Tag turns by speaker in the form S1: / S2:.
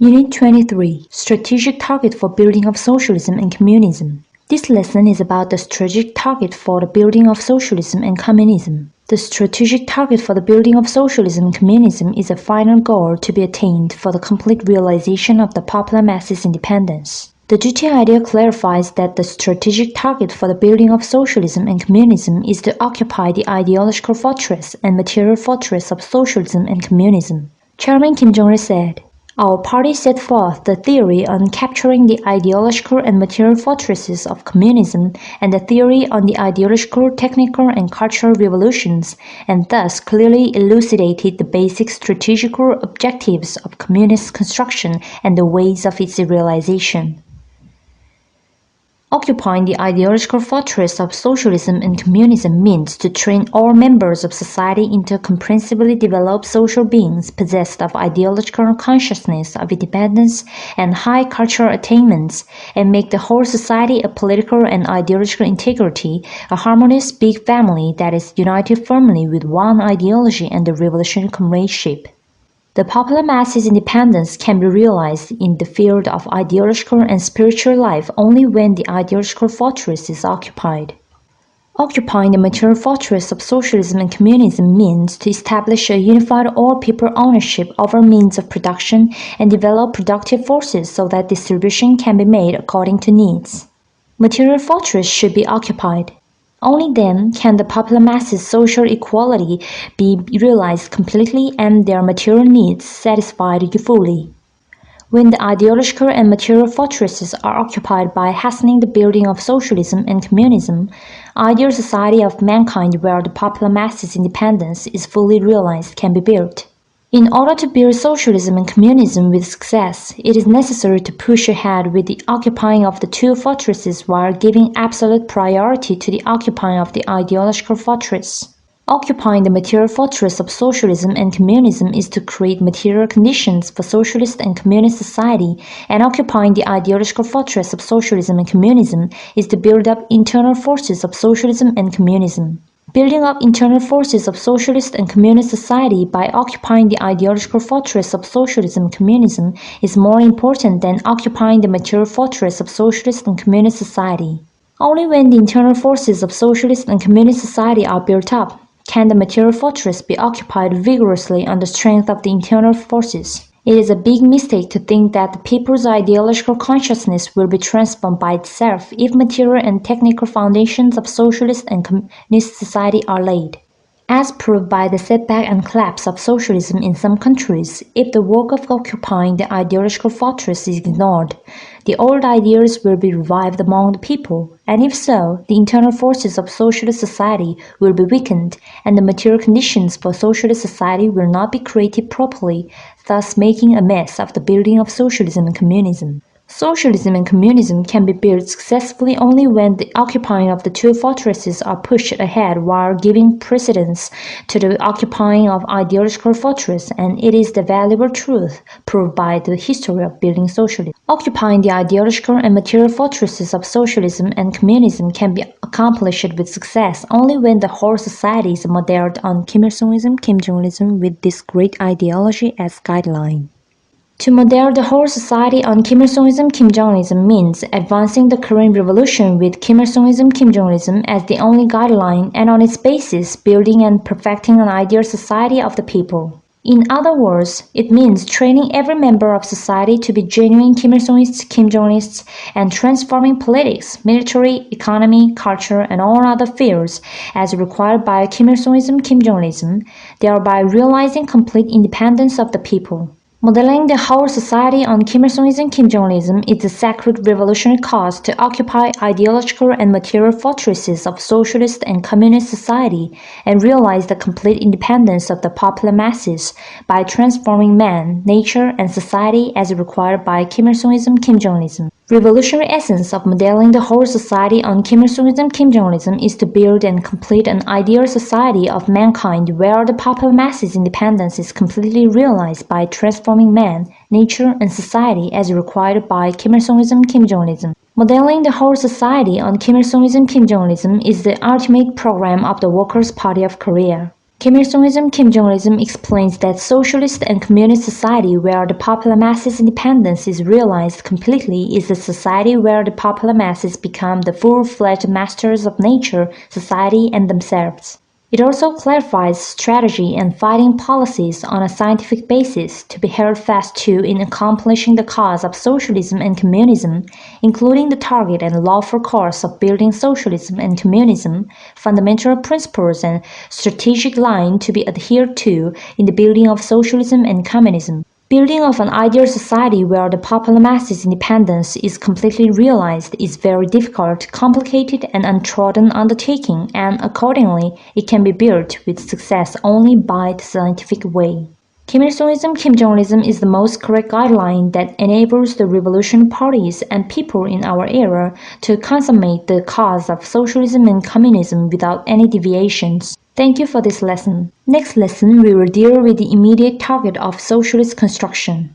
S1: Unit 23 Strategic Target for Building of Socialism and Communism. This lesson is about the strategic target for the building of socialism and communism. The strategic target for the building of socialism and communism is a final goal to be attained for the complete realization of the popular masses' independence. The Juche idea clarifies that the strategic target for the building of socialism and communism is to occupy the ideological fortress and material fortress of socialism and communism. Chairman Kim Jong-il said, "Our party set forth the theory on capturing the ideological and material fortresses of communism and the theory on the ideological, technical, and cultural revolutions, and thus clearly elucidated the basic strategical objectives of communist construction and the ways of its realization." Occupying the ideological fortress of socialism and communism means to train all members of society into comprehensively developed social beings possessed of ideological consciousness of independence and high cultural attainments, and make the whole society a political and ideological integrity, a harmonious big family that is united firmly with one ideology and the revolutionary comradeship. The popular masses' independence can be realized in the field of ideological and spiritual life only when the ideological fortress is occupied. Occupying the material fortress of socialism and communism means to establish a unified all-people ownership over means of production and develop productive forces so that distribution can be made according to needs. Material fortress should be occupied. Only then can the popular masses' social equality be realized completely and their material needs satisfied fully. When the ideological and material fortresses are occupied by hastening the building of socialism and communism, ideal society of mankind where the popular masses' independence is fully realized can be built. In order to build socialism and communism with success, it is necessary to push ahead with the occupying of the two fortresses while giving absolute priority to the occupying of the ideological fortress. Occupying the material fortress of socialism and communism is to create material conditions for socialist and communist society, and occupying the ideological fortress of socialism and communism is to build up internal forces of socialism and communism. Building up internal forces of socialist and communist society by occupying the ideological fortress of socialism and communism is more important than occupying the material fortress of socialist and communist society. Only when the internal forces of socialist and communist society are built up can the material fortress be occupied vigorously on the strength of the internal forces. It is a big mistake to think that the people's ideological consciousness will be transformed by itself if material and technical foundations of socialist and communist society are laid. As proved by the setback and collapse of socialism in some countries, if the work of occupying the ideological fortress is ignored, the old ideas will be revived among the people, and if so, the internal forces of socialist society will be weakened, and the material conditions for socialist society will not be created properly, thus making a mess of the building of socialism and communism. Socialism and communism can be built successfully only when the occupying of the two fortresses are pushed ahead while giving precedence to the occupying of ideological fortress, and it is the valuable truth proved by the history of building socialism. Occupying the ideological and material fortresses of socialism and communism can be accomplished with success only when the whole society is modeled on Kim Il-sungism, Kim Jong-ilism with this great ideology as guideline. To model the whole society on Kim Il-sungism, Kim Jong-ilism means advancing the Korean Revolution with Kim Il-sungism, Kim Jong-ilism as the only guideline, and on its basis building and perfecting an ideal society of the people. In other words, it means training every member of society to be genuine Kim Il-sungists, Kim Jong-ilists, and transforming politics, military, economy, culture, and all other fields as required by Kim Il-sungism, Kim Jong-ilism, thereby realizing complete independence of the people. Modeling the whole society on Kim Il-sungism, Kim Jong-ilism is a sacred revolutionary cause to occupy ideological and material fortresses of socialist and communist society and realize the complete independence of the popular masses by transforming man, nature, and society as required by Kim Il-sungism, Kim Jong-ilism. Revolutionary essence of modeling the whole society on Kim Il-sungism, Kim Jong-ilism is to build and complete an ideal society of mankind where the popular masses' independence is completely realized by transforming man, nature, and society as required by Kim Il-sungism, Kim Jong-ilism. Modeling the whole society on Kim Il-sungism, Kim Jong-ilism is the ultimate program of the Workers' Party of Korea. Kim Il-sungism, Kim Jong-ilism explains that socialist and communist society where the popular masses' independence is realized completely is a society where the popular masses become the full-fledged masters of nature, society, and themselves. It also clarifies strategy and fighting policies on a scientific basis to be held fast to in accomplishing the cause of socialism and communism, including the target and lawful course of building socialism and communism, fundamental principles and strategic line to be adhered to in the building of socialism and communism. Building of an ideal society where the popular masses' independence is completely realized is very difficult, complicated, and untrodden undertaking, and accordingly, it can be built with success only by the scientific way. Kim Il-sungism, Kim Jong-ilism is the most correct guideline that enables the revolutionary parties and people in our era to consummate the cause of socialism and communism without any deviations. Thank you for this lesson. Next lesson, we will deal with the immediate target of socialist construction.